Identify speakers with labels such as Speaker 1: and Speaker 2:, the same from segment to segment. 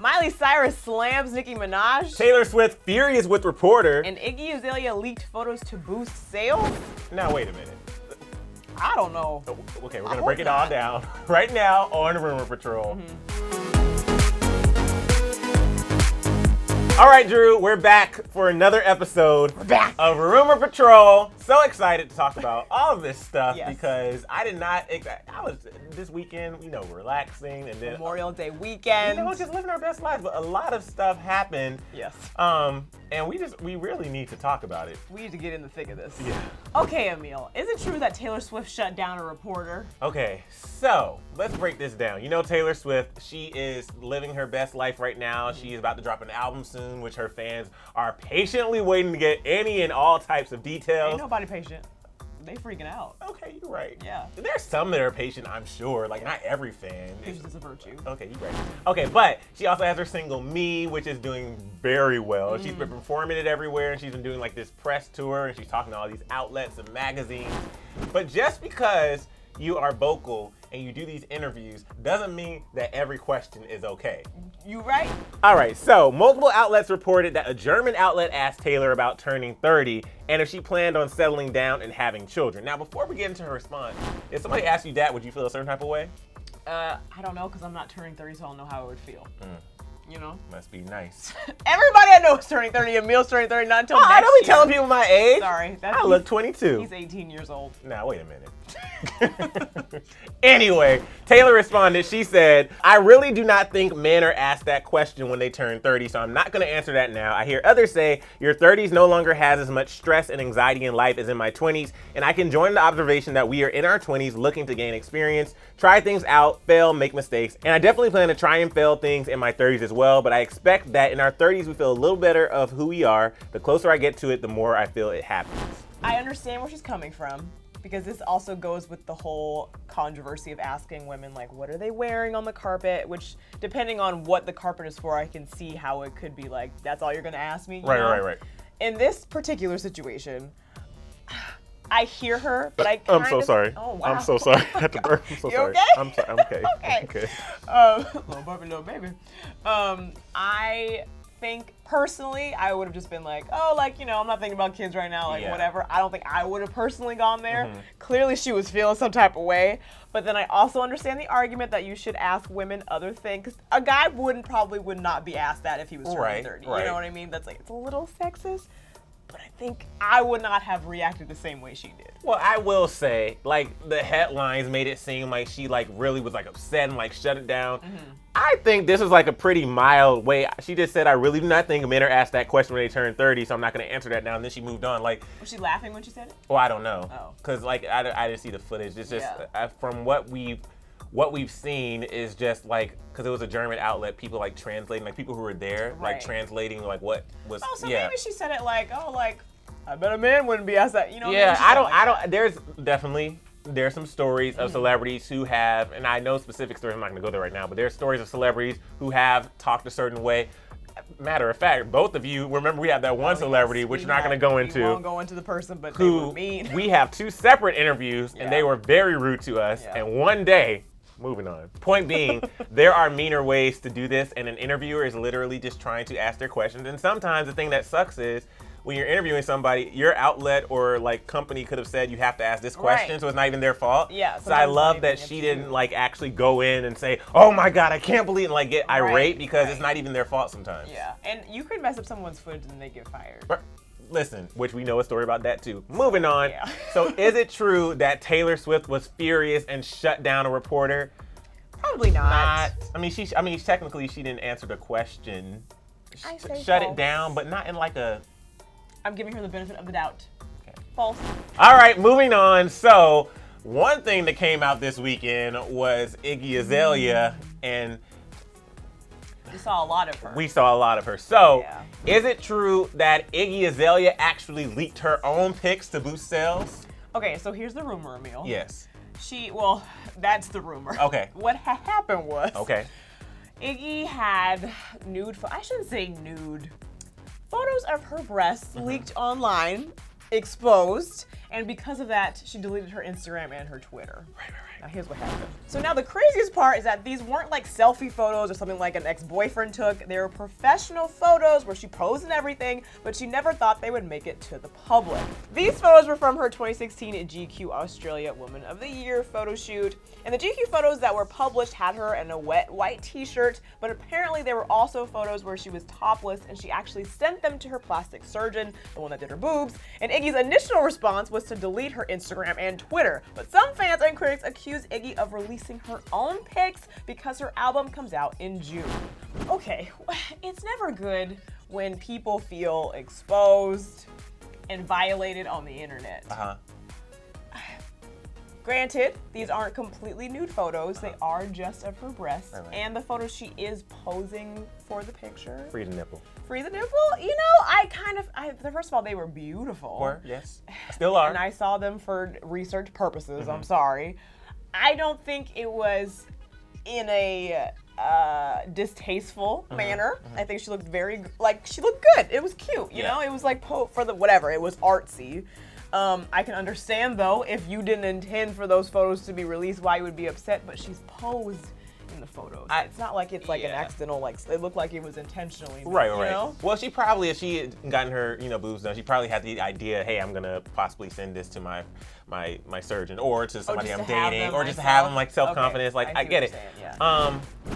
Speaker 1: Miley Cyrus slams Nicki Minaj.
Speaker 2: Taylor Swift furious with reporter.
Speaker 1: And Iggy Azalea leaked photos to boost sales.
Speaker 2: Now wait a minute.
Speaker 1: I don't know.
Speaker 2: Okay, we're gonna break it all down right now on Rumor Patrol. All right, Drew, we're back for another episode of Rumor Patrol. So excited to talk about all of this stuff because I was this weekend, relaxing and then
Speaker 1: Memorial Day weekend.
Speaker 2: Just living our best lives, but a lot of stuff happened.
Speaker 1: Yes.
Speaker 2: And we really need to talk about it.
Speaker 1: We need to get in the thick of this.
Speaker 2: Yeah.
Speaker 1: Okay, Emile, is it true that Taylor Swift shut down a reporter?
Speaker 2: Okay, so let's break this down. Taylor Swift, she is living her best life right now. She is about to drop an album soon, which her fans are patiently waiting to get any and all types of details.
Speaker 1: Ain't nobody patient. They freaking out.
Speaker 2: Okay, you're right.
Speaker 1: Yeah.
Speaker 2: There's some that are patient, I'm sure. Not every fan.
Speaker 1: Patience is a virtue.
Speaker 2: Okay, you're right. Okay, but she also has her single Me, which is doing very well. She's been performing it everywhere, and she's been doing this press tour, and she's talking to all these outlets and magazines. But just because you are vocal and you do these interviews doesn't mean that every question is okay.
Speaker 1: You right?
Speaker 2: All right, so multiple outlets reported that a German outlet asked Taylor about turning 30 and if she planned on settling down and having children. Now, before we get into her response, if somebody asked you that, would you feel a certain type of way?
Speaker 1: I don't know, because I'm not turning 30, so I don't know how it would feel.
Speaker 2: Must be nice.
Speaker 1: Everybody I know is turning 30. Emile's turning 30, not until next year.
Speaker 2: I don't be telling people my age.
Speaker 1: Sorry.
Speaker 2: I look 22.
Speaker 1: He's 18 years old.
Speaker 2: Now, wait a minute. Anyway, Taylor responded. She said, I really do not think men are asked that question when they turn 30, so I'm not going to answer that now. I hear others say, your 30s no longer has as much stress and anxiety in life as in my 20s, and I can join the observation that we are in our 20s looking to gain experience, try things out, fail, make mistakes, and I definitely plan to try and fail things in my 30s as well, but I expect that in our 30s we feel a little better of who we are. The closer I get to it, the more I feel it happens.
Speaker 1: I understand where she's coming from, because this also goes with the whole controversy of asking women, what are they wearing on the carpet? Which, depending on what the carpet is for, I can see how it could be that's all you're going to ask me?
Speaker 2: Right.
Speaker 1: In this particular situation, I hear her, but
Speaker 2: I'm so sorry.
Speaker 1: Oh, wow.
Speaker 2: I'm so sorry. I had to burp. I'm so sorry.
Speaker 1: Okay?
Speaker 2: I'm okay.
Speaker 1: Okay. Little Barbie, little baby. I think personally, I would have just been I'm not thinking about kids right now, whatever. I don't think I would have personally gone there. Clearly, she was feeling some type of way. But then I also understand the argument that you should ask women other things. 'Cause a guy would not be asked that if he was turning 30.
Speaker 2: Right.
Speaker 1: You know what I mean? That's it's a little sexist. But I think I would not have reacted the same way she did.
Speaker 2: Well, I will say, the headlines made it seem like she, really was, upset and, shut it down. I think this was, a pretty mild way. She just said, I really do not think men are asked that question when they turn 30, so I'm not going to answer that now. And then she moved on.
Speaker 1: Was she laughing when she said it?
Speaker 2: Well, I don't know.
Speaker 1: Oh.
Speaker 2: Because, I didn't see the footage. It's just, from what we've seen is just, because it was a German outlet, people, translating, people who were there, translating, what was,
Speaker 1: Oh, so maybe she said it I bet a man wouldn't be asked that,
Speaker 2: Yeah, there's some stories of celebrities who have, and I know specific stories, I'm not going to go there right now, but there's stories of celebrities who have talked a certain way. Matter of fact, both of you, remember we have that one celebrity, which we're not going to go into.
Speaker 1: We won't go into the person, but they were mean.
Speaker 2: We have two separate interviews, and they were very rude to us, and one day, moving on. Point being, there are meaner ways to do this, and an interviewer is literally just trying to ask their questions, and sometimes the thing that sucks is, when you're interviewing somebody, your outlet or company could have said you have to ask this question, so it's not even their fault.
Speaker 1: Yeah.
Speaker 2: So I love that she didn't actually go in and say, "Oh my God, I can't believe," and get irate because it's not even their fault sometimes.
Speaker 1: Yeah, and you could mess up someone's footage and they get fired.
Speaker 2: Listen, which we know a story about that too. Moving on. Yeah. So is it true that Taylor Swift was furious and shut down a reporter?
Speaker 1: Probably not.
Speaker 2: Technically she didn't answer the question.
Speaker 1: Shut
Speaker 2: it down, but not in a.
Speaker 1: I'm giving her the benefit of the doubt.
Speaker 2: Okay.
Speaker 1: False.
Speaker 2: All right, moving on. So, one thing that came out this weekend was Iggy Azalea, and
Speaker 1: we saw a lot of her.
Speaker 2: So, is it true that Iggy Azalea actually leaked her own pics to boost sales?
Speaker 1: Okay, so here's the rumor, Emile.
Speaker 2: Yes.
Speaker 1: That's the rumor.
Speaker 2: Okay.
Speaker 1: What happened was,
Speaker 2: Iggy
Speaker 1: had I shouldn't say nude. Photos of her breasts leaked online, exposed, And because of that, she deleted her Instagram and her Twitter.
Speaker 2: Right.
Speaker 1: Now here's what happened. So now the craziest part is that these weren't like selfie photos or something like an ex-boyfriend took. They were professional photos where she posed and everything, but she never thought they would make it to the public. These photos were from her 2016 GQ Australia Woman of the Year photo shoot. And the GQ photos that were published had her in a wet white t-shirt, but apparently there were also photos where she was topless, and she actually sent them to her plastic surgeon, the one that did her boobs. And Iggy's initial response was to delete her Instagram and Twitter. But some fans and critics accused Iggy of releasing her own pics because her album comes out in June. Okay, it's never good when people feel exposed and violated on the internet. Granted, these aren't completely nude photos. They are just of her breasts.
Speaker 2: Right.
Speaker 1: And the photo she is posing for the picture.
Speaker 2: Free the nipple.
Speaker 1: Free the nipple? You know, first of all, they were beautiful.
Speaker 2: Or, yes. Still are.
Speaker 1: And I saw them for research purposes. I'm sorry. I don't think it was in a distasteful manner. I think she looked she looked good. It was cute, you know? It was like for the whatever. It was artsy. I can understand though if you didn't intend for those photos to be released, why you would be upset. But she's posed in the photos. It's not like it's like an accidental. Like it looked like it was intentionally.
Speaker 2: Right.
Speaker 1: You know?
Speaker 2: Well, she probably, if she had gotten her boobs done, she probably had the idea, hey, I'm gonna possibly send this to my surgeon or to somebody I'm dating, or just to have them like self-confidence.
Speaker 1: Okay.
Speaker 2: I get it.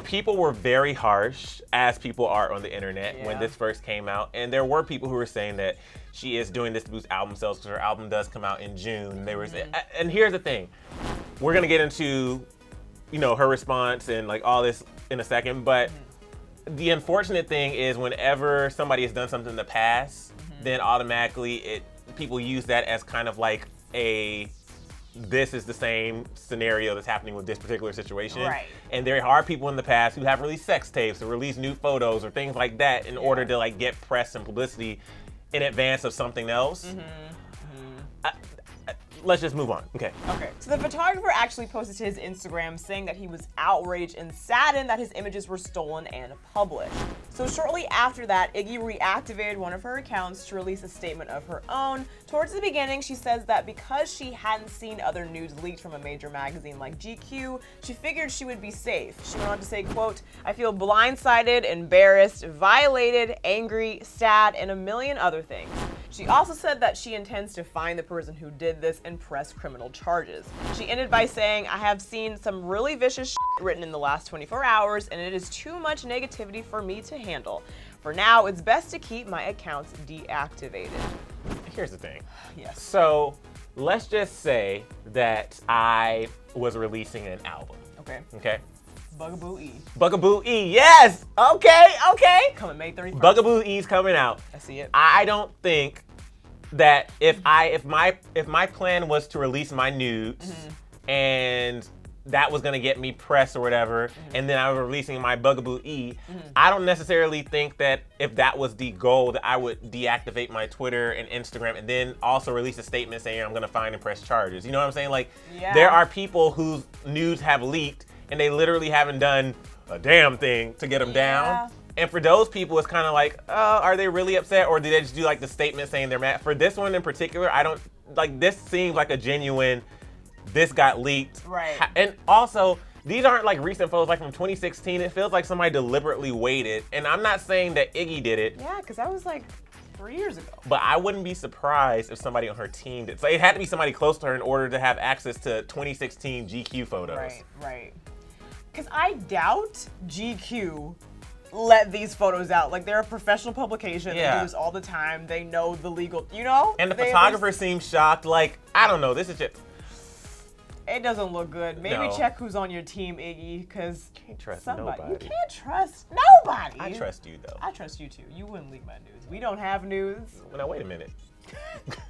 Speaker 2: People were very harsh, as people are on the internet when this first came out, and there were people who were saying that she is doing this to boost album sales because her album does come out in June. They were, and here's the thing, we're gonna get into her response and like all this in a second, but the unfortunate thing is whenever somebody has done something in the past, then automatically people use that as kind of like this is the same scenario that's happening with this particular situation.
Speaker 1: Right.
Speaker 2: And there are people in the past who have released sex tapes or released nude photos or things like that in order to like get press and publicity in advance of something else. Let's just move on. Okay.
Speaker 1: So the photographer actually posted to his Instagram saying that he was outraged and saddened that his images were stolen and published. So shortly after that, Iggy reactivated one of her accounts to release a statement of her own. Towards the beginning, she says that because she hadn't seen other nudes leaked from a major magazine like GQ, she figured she would be safe. She went on to say, quote, "I feel blindsided, embarrassed, violated, angry, sad, and a million other things." She also said that she intends to find the person who did this and press criminal charges. She ended by saying, "I have seen some really vicious shit written in the last 24 hours, and it is too much negativity for me to handle. For now, it's best to keep my accounts deactivated."
Speaker 2: Here's the thing.
Speaker 1: Yes.
Speaker 2: So let's just say that I was releasing an album. Okay.
Speaker 1: Bugaboo E.
Speaker 2: Bugaboo E, yes! Okay.
Speaker 1: Coming May 31st.
Speaker 2: Bugaboo E's coming out.
Speaker 1: I see it.
Speaker 2: I don't think that if my plan was to release my nudes and that was gonna get me press or whatever, and then I was releasing my Bugaboo E, I don't necessarily think that if that was the goal that I would deactivate my Twitter and Instagram and then also release a statement saying I'm gonna find and press charges. You know what I'm saying? Like, there are people whose nudes have leaked and they literally haven't done a damn thing to get them down. And for those people, it's kind of like, are they really upset, or did they just do like the statement saying they're mad? For this one in particular, I don't, like, this seems like a genuine, this got leaked.
Speaker 1: Right.
Speaker 2: And also, these aren't like recent photos like from 2016. It feels like somebody deliberately waited. And I'm not saying that Iggy did it.
Speaker 1: Yeah, because that was like 3 years ago.
Speaker 2: But I wouldn't be surprised if somebody on her team did. So it had to be somebody close to her in order to have access to 2016 GQ photos.
Speaker 1: Right. Because I doubt GQ let these photos out. Like, they're a professional publication. They do this all the time. They know the legal,
Speaker 2: And the photographer seems shocked. Like, I don't know. This is just...
Speaker 1: It doesn't look good. Maybe check who's on your team, Iggy, because
Speaker 2: can't trust
Speaker 1: somebody.
Speaker 2: nobody.
Speaker 1: You can't trust nobody.
Speaker 2: I trust you, though.
Speaker 1: I trust you, too. You wouldn't leak my nudes. We don't have nudes.
Speaker 2: Well, now, wait a minute.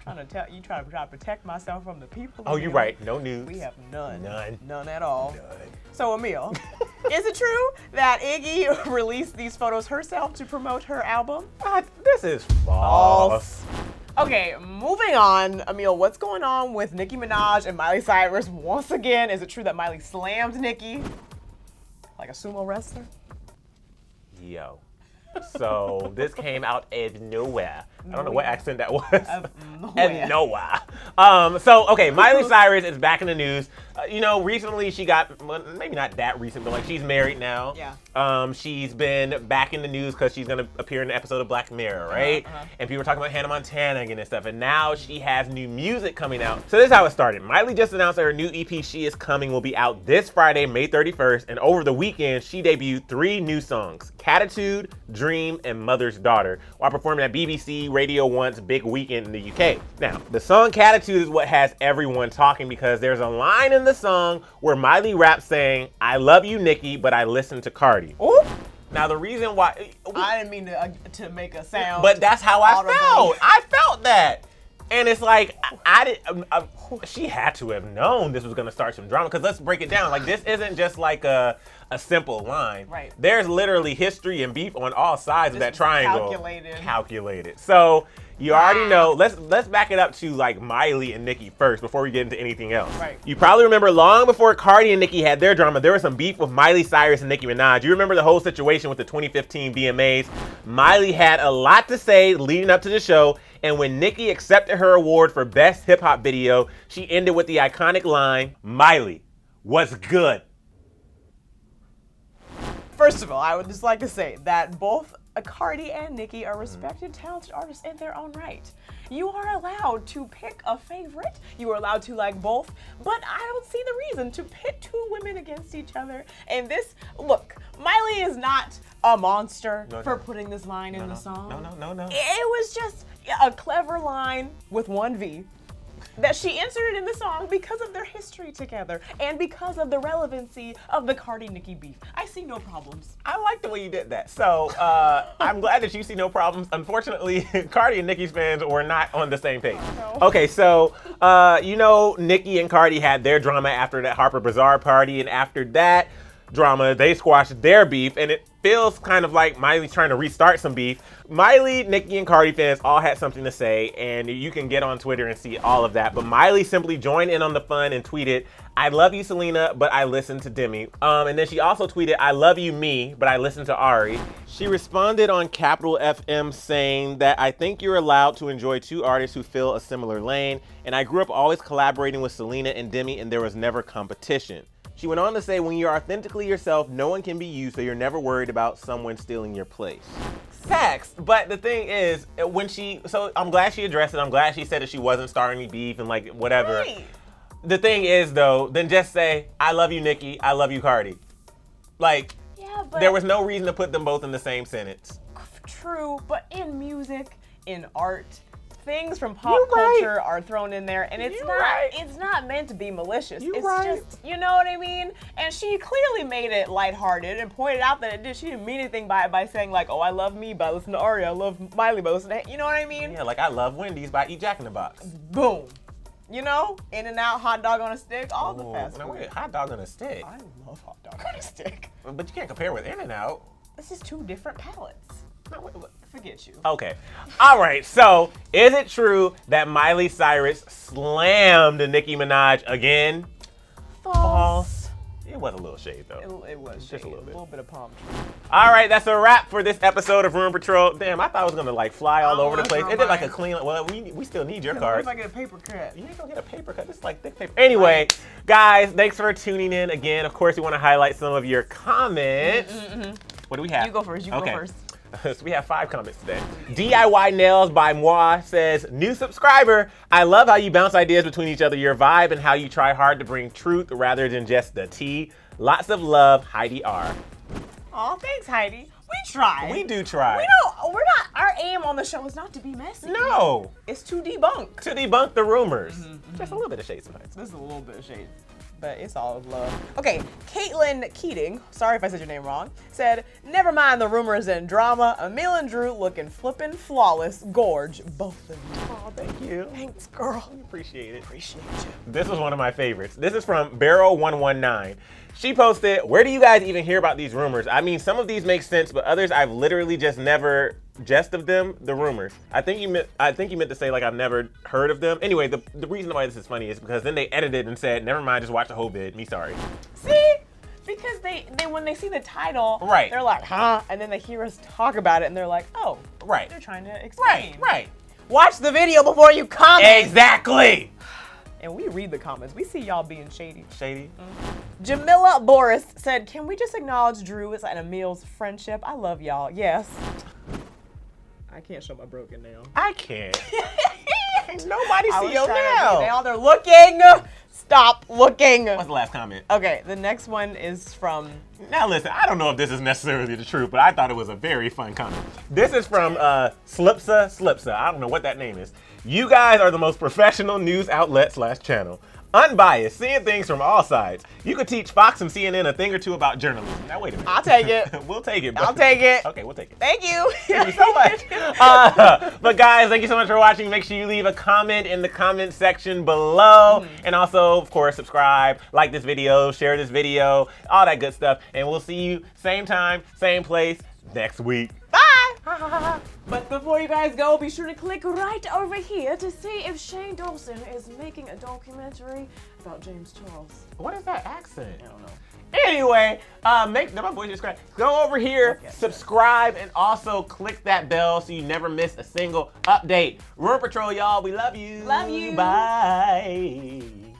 Speaker 1: Trying to protect myself from the people.
Speaker 2: Oh, you're right. No nudes.
Speaker 1: We have none.
Speaker 2: None
Speaker 1: at all.
Speaker 2: None.
Speaker 1: So, Emile, is it true that Iggy released these photos herself to promote her album?
Speaker 2: This is false.
Speaker 1: Okay, moving on. Emile, what's going on with Nicki Minaj and Miley Cyrus once again? Is it true that Miley slammed Nicki like a sumo wrestler?
Speaker 2: Yo. So this came out of nowhere. I don't know what accent that was.
Speaker 1: And
Speaker 2: Noah. Okay, Miley Cyrus is back in the news. Recently she got, well, maybe not that recent, but like she's married now.
Speaker 1: Yeah.
Speaker 2: She's been back in the news because she's gonna appear in an episode of Black Mirror, right? And people were talking about Hannah Montana again and stuff. And now she has new music coming out. So this is how it started. Miley just announced that her new EP, She Is Coming, will be out this Friday, May 31st. And over the weekend, she debuted 3 new songs: Catitude, Dream, and Mother's Daughter, while performing at BBC Radio 1's big weekend in the UK. Now, the song Catitude is what has everyone talking because there's a line in the song where Miley raps saying, "I love you, Nicki, but I listen to Cardi."
Speaker 1: Ooh.
Speaker 2: Now, the reason why...
Speaker 1: I didn't mean to make a sound.
Speaker 2: But that's how I felt. I felt that. And it's like, she had to have known this was going to start some drama. Because let's break it down. Like, this isn't just like a simple line.
Speaker 1: Right.
Speaker 2: There's literally history and beef on all sides of that triangle.
Speaker 1: Calculated.
Speaker 2: So you already know. Let's back it up to like Miley and Nicki first before we get into anything else.
Speaker 1: Right.
Speaker 2: You probably remember long before Cardi and Nicki had their drama, there was some beef with Miley Cyrus and Nicki Minaj. You remember the whole situation with the 2015 VMAs? Miley had a lot to say leading up to the show, and when Nicki accepted her award for Best Hip Hop Video, she ended with the iconic line, "Miley, what's good?"
Speaker 1: First of all, I would just like to say that both Cardi and Nicki are respected, talented artists in their own right. You are allowed to pick a favorite. You are allowed to like both, but I don't see the reason to pit 2 women against each other. And look, Miley is not a monster for putting this line in the song.
Speaker 2: No.
Speaker 1: It was just a clever line with 1 V that she inserted in the song because of their history together and because of the relevancy of the Cardi-Nicki beef. I see no problems.
Speaker 2: I like the way you did that. So I'm glad that you see no problems. Unfortunately, Cardi and Nicki's fans were not on the same page.
Speaker 1: Oh, no.
Speaker 2: Okay, so Nicki and Cardi had their drama after that Harper Bazaar party, and after that drama, they squashed their beef, and it feels kind of like Miley's trying to restart some beef. Miley, Nicki, and Cardi fans all had something to say, and you can get on Twitter and see all of that. But Miley simply joined in on the fun and tweeted, "I love you, Selena, but I listen to Demi." And then she also tweeted, "I love you, me, but I listen to Ari." She responded on Capital FM saying that, "I think you're allowed to enjoy 2 artists who fill a similar lane, and I grew up always collaborating with Selena and Demi, and there was never competition." She went on to say, "When you're authentically yourself, no one can be you, so you're never worried about someone stealing your place." Facts, but the thing is, so I'm glad she addressed it. I'm glad she said that she wasn't starting any beef and like whatever.
Speaker 1: Right.
Speaker 2: The thing is though, then just say, "I love you, Nicki, I love you, Cardi." Like,
Speaker 1: yeah, but
Speaker 2: there was no reason to put them both in the same sentence.
Speaker 1: True, but in music, in art, things from pop culture are thrown in there, and it's not meant to be malicious. It's just, you know what I mean? And she clearly made it lighthearted and pointed out that she didn't mean anything by it by saying like, "Oh, I love me, but I listen to Ari. I love Miley, but I listen to," you know what I mean?
Speaker 2: Yeah, like I love Wendy's, but I eat Jack in the Box.
Speaker 1: Boom. You know, In-N-Out, hot dog on a stick, all the fast food.
Speaker 2: Now wait, hot dog on a stick?
Speaker 1: I love hot dog on a stick.
Speaker 2: But you can't compare with In-N-Out.
Speaker 1: This is 2 different palettes.
Speaker 2: No, wait.
Speaker 1: Forget you.
Speaker 2: Okay. All right. So, is it true that Miley Cyrus slammed Nicki Minaj again?
Speaker 1: False.
Speaker 2: It was a little shade, though.
Speaker 1: It was
Speaker 2: just a little bit
Speaker 1: of palm tree.
Speaker 2: All right. That's a wrap for this episode of Room Patrol. Damn, I thought it was going to like fly all over the place. It did like a clean, well, we still need your cards.
Speaker 1: What if I get a paper cut?
Speaker 2: You ain't going to get a paper cut. It's like thick paper. Anyway, guys, thanks for tuning in again. Of course, we want to highlight some of your comments. What do we have?
Speaker 1: You go first. You go first.
Speaker 2: So we have 5 comments today. DIY Nails by Moi says, "New subscriber. I love how you bounce ideas between each other, your vibe, and how you try hard to bring truth rather than just the tea. Lots of love, Heidi R."
Speaker 1: Aw, thanks, Heidi. We try.
Speaker 2: We do try.
Speaker 1: We're not, our aim on the show is not to be messy.
Speaker 2: No.
Speaker 1: It's to debunk.
Speaker 2: To debunk the rumors. Just a little bit of shade sometimes.
Speaker 1: This is a little bit of shade, but it's all love. Okay, Caitlin Keating, sorry if I said your name wrong, said, "Never mind the rumors and drama. Emile and Drew looking flippin' flawless. Gorge, both of you."
Speaker 2: Oh, thank you.
Speaker 1: Thanks, girl.
Speaker 2: Appreciate it.
Speaker 1: Appreciate you.
Speaker 2: This was one of my favorites. This is from Barrow119. She posted, "Where do you guys even hear about these rumors? I mean, some of these make sense, but others I've literally just never just of them, the rumors." I think you meant to say like I've never heard of them. Anyway, the reason why this is funny is because then they edited and said, "Never mind, just watch the whole vid. Me sorry."
Speaker 1: See? because they when they see the title,
Speaker 2: Right.
Speaker 1: they're like, huh? And then they hear us talk about it and they're like, oh,
Speaker 2: Right.
Speaker 1: they're trying to explain.
Speaker 2: Right.
Speaker 1: Watch the video before you comment.
Speaker 2: Exactly.
Speaker 1: And we read the comments. We see y'all being shady.
Speaker 2: Shady.
Speaker 1: Jamila Boris said, can we just acknowledge Drew and Emile's friendship? I love y'all. Yes. I can't show my broken nail.
Speaker 2: I can't. Nobody see your
Speaker 1: nail. They're looking. Stop looking.
Speaker 2: What's the last comment?
Speaker 1: Okay, the next one is from...
Speaker 2: Now listen, I don't know if this is necessarily the truth, but I thought it was a very fun comment. This is from Slipsa. I don't know what that name is. You guys are the most professional news outlet / channel. Unbiased, seeing things from all sides. You could teach Fox and CNN a thing or two about journalism. Now wait a minute.
Speaker 1: I'll take it.
Speaker 2: We'll take it.
Speaker 1: I'll take it.
Speaker 2: Okay, we'll take it.
Speaker 1: Thank you.
Speaker 2: Thank you so much. But guys, thank you so much for watching. Make sure you leave a comment in the comment section below. And also, of course, subscribe, like this video, share this video, all that good stuff. And we'll see you same time, same place next week.
Speaker 1: Bye. But before you guys go, be sure to click right over here to see if Shane Dawson is making a documentary about James Charles.
Speaker 2: What is that accent?
Speaker 1: I don't know.
Speaker 2: Anyway, my voice just cracked. Go over here, subscribe, and also click that bell so you never miss a single update. Rural Patrol, y'all, we love you.
Speaker 1: Love you.
Speaker 2: Bye.